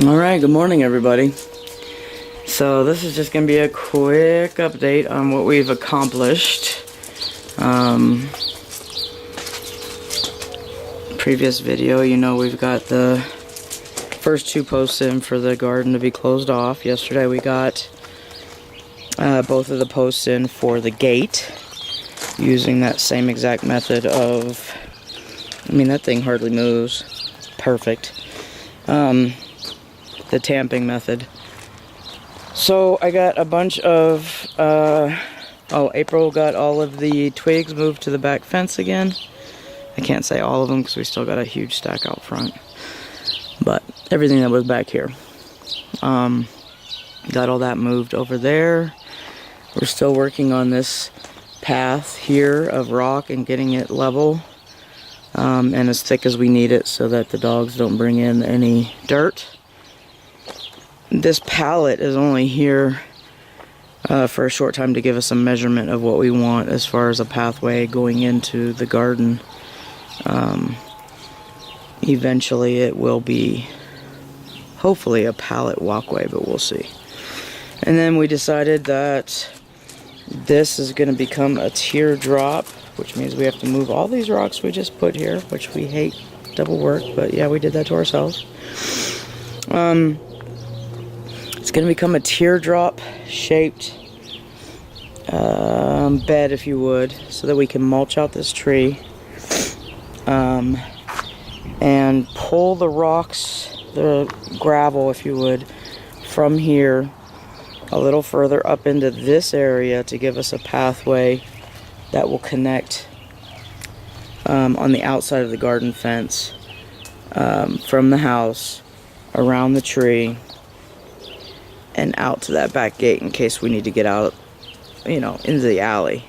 Alright, good morning everybody. So this is just going to be a quick update on what we've accomplished. Previous video, you know, we've got the first 2 posts in for the garden to be closed off. Yesterday we got both of the posts in for the gate using that same exact method of, I mean, that thing hardly moves. Perfect. The tamping method. So I got a bunch of April got all of the twigs moved to the back fence again. I can't say all of them because we still got a huge stack out front, but everything that was back here, got all that moved over there. We're still working on this path here of rock and getting it level and as thick as we need it so that the dogs don't bring in any dirt. This pallet is only here for a short time to give us a measurement of what we want as far as a pathway going into the garden. Eventually it will be hopefully a pallet walkway, but we'll see. And then we decided that this is going to become a teardrop, which means we have to move all these rocks we just put here, which we hate double work, but yeah, we did that to ourselves. It's going to become a teardrop shaped bed, if you would, so that we can mulch out this tree and pull the rocks, the gravel, if you would, from here a little further up into this area to give us a pathway that will connect on the outside of the garden fence from the house around the tree and out to that back gate in case we need to get out, you know, into the alley.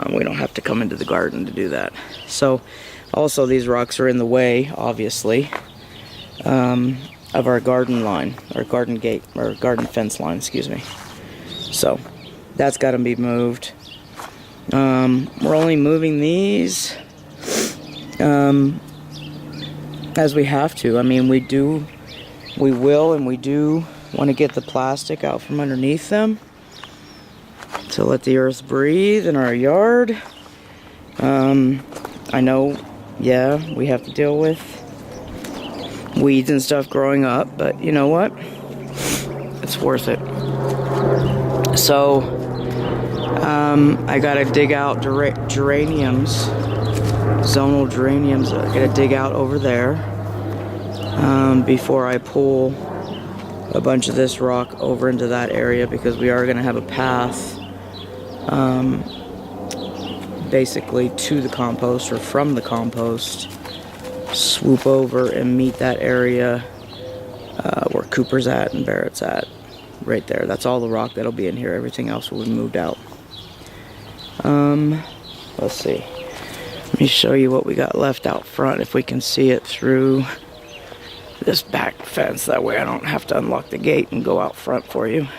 We don't have to come into the garden to do that. So also these rocks are in the way, obviously, of our garden line, our garden gate, or garden fence line, excuse me. So that's got to be moved. We're only moving these as we have to. I mean, we will and we do want to get the plastic out from underneath them to let the earth breathe in our yard. I know, yeah, we have to deal with weeds and stuff growing up, but you know what? It's worth it. So, I gotta dig out geraniums, zonal geraniums. I gotta dig out over there before I pull a bunch of this rock over into that area, because we are gonna have a path basically to the compost or from the compost, swoop over and meet that area where Cooper's at and Barrett's at, right there. That's all the rock that'll be in here. Everything else will be moved out. Let's see. Let me show you what we got left out front, if we can see it through this back fence. That way I don't have to unlock the gate and go out front for you.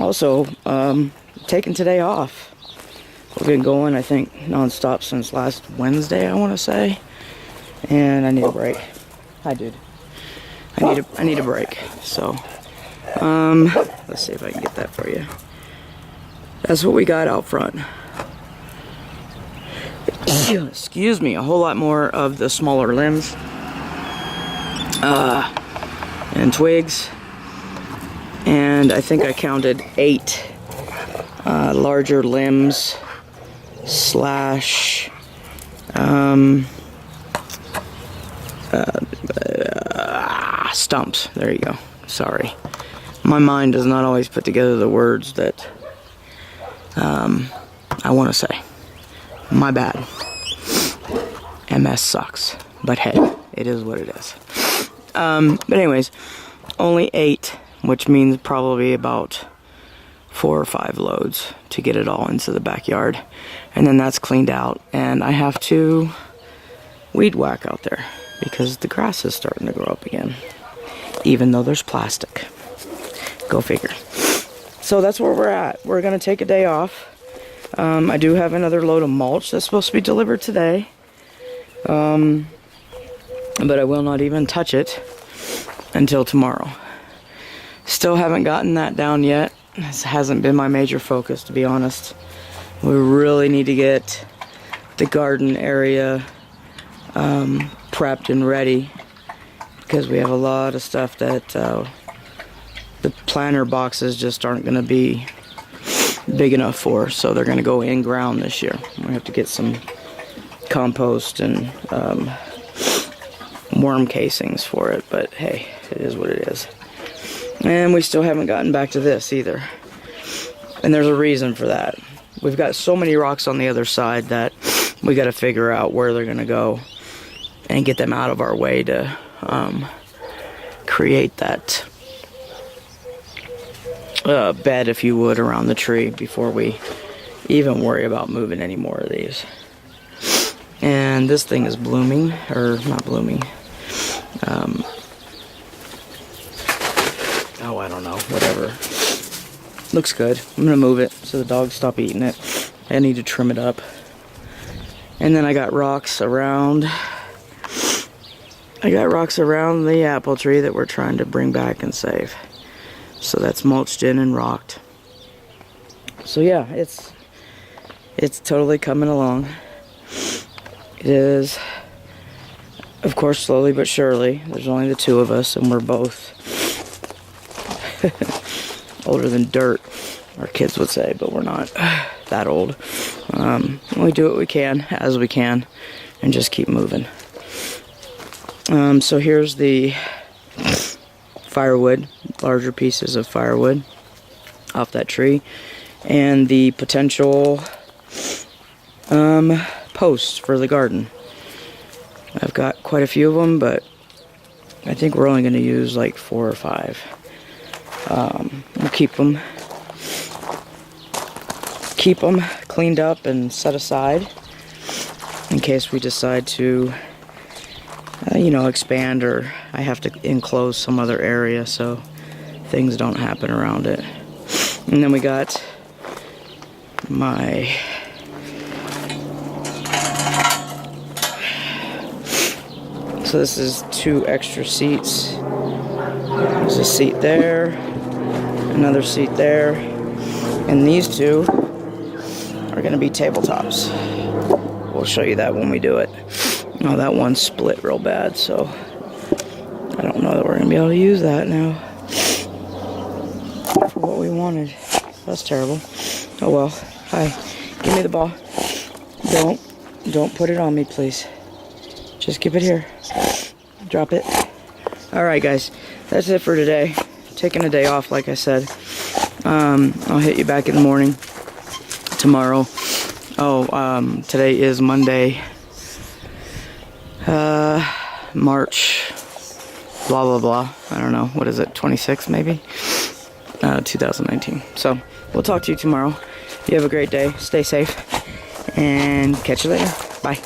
Also, taking today off. We've been going, I think, non-stop since last Wednesday, I want to say. And I need a break. Hi, dude. I need a break. So, let's see if I can get that for you. That's what we got out front. Excuse me, a whole lot more of the smaller limbs and twigs. And I think I counted 8 larger limbs slash stumps. There you go. Sorry. My mind does not always put together the words that I want to say. My bad. MS sucks. But hey, it is what it is. But anyways, only 8, which means probably about 4 or 5 loads to get it all into the backyard. And then that's cleaned out, and I have to weed whack out there because the grass is starting to grow up again, even though there's plastic. Go figure. So that's where we're at. We're gonna take a day off. I do have another load of mulch that's supposed to be delivered today. but I will not even touch it until tomorrow. Still haven't gotten that down yet. This hasn't been my major focus, to be honest. We really need to get the garden area prepped and ready, because we have a lot of stuff that the planter boxes just aren't going to be big enough for, so they're going to go in ground this year. We have to get some compost and worm casings for it, but hey, it is what it is. And we still haven't gotten back to this either, and there's a reason for that. We've got so many rocks on the other side that we got to figure out where they're going to go and get them out of our way to create that bed, if you would, around the tree before we even worry about moving any more of these. And this thing is blooming, or not blooming. Oh, I don't know, whatever. Looks good. I'm gonna move it so the dogs stop eating it. I need to trim it up. And then I got rocks around. The apple tree that we're trying to bring back and save. So that's mulched in and rocked. So yeah, it's totally coming along. It is, of course, slowly but surely. There's only the two of us, and we're both older than dirt, our kids would say, but we're not that old. We do what we can, as we can, and just keep moving. So here's the firewood, larger pieces of firewood off that tree, and the potential posts for the garden. I've got quite a few of them, but I think we're only going to use like 4 or 5. We'll keep them cleaned up and set aside in case we decide to expand, or I have to enclose some other area so things don't happen around it. And then we got my so this is 2 extra seats. There's a seat there, another seat there, and these 2 are going to be tabletops. We'll show you that when we do it. Oh, that one split real bad, so I don't know that we're going to be able to use that now for what we wanted. That's terrible. Oh well. Hi. Give me the ball. Don't put it on me, please. Just keep it here. Drop it. Alright, guys. That's it for today. Taking a day off, like I said. I'll hit you back in the morning tomorrow. Today is Monday, March blah blah blah, I don't know, what is it, 26th maybe, 2019. So we'll talk to you tomorrow. You have a great day, stay safe, and catch you later. Bye.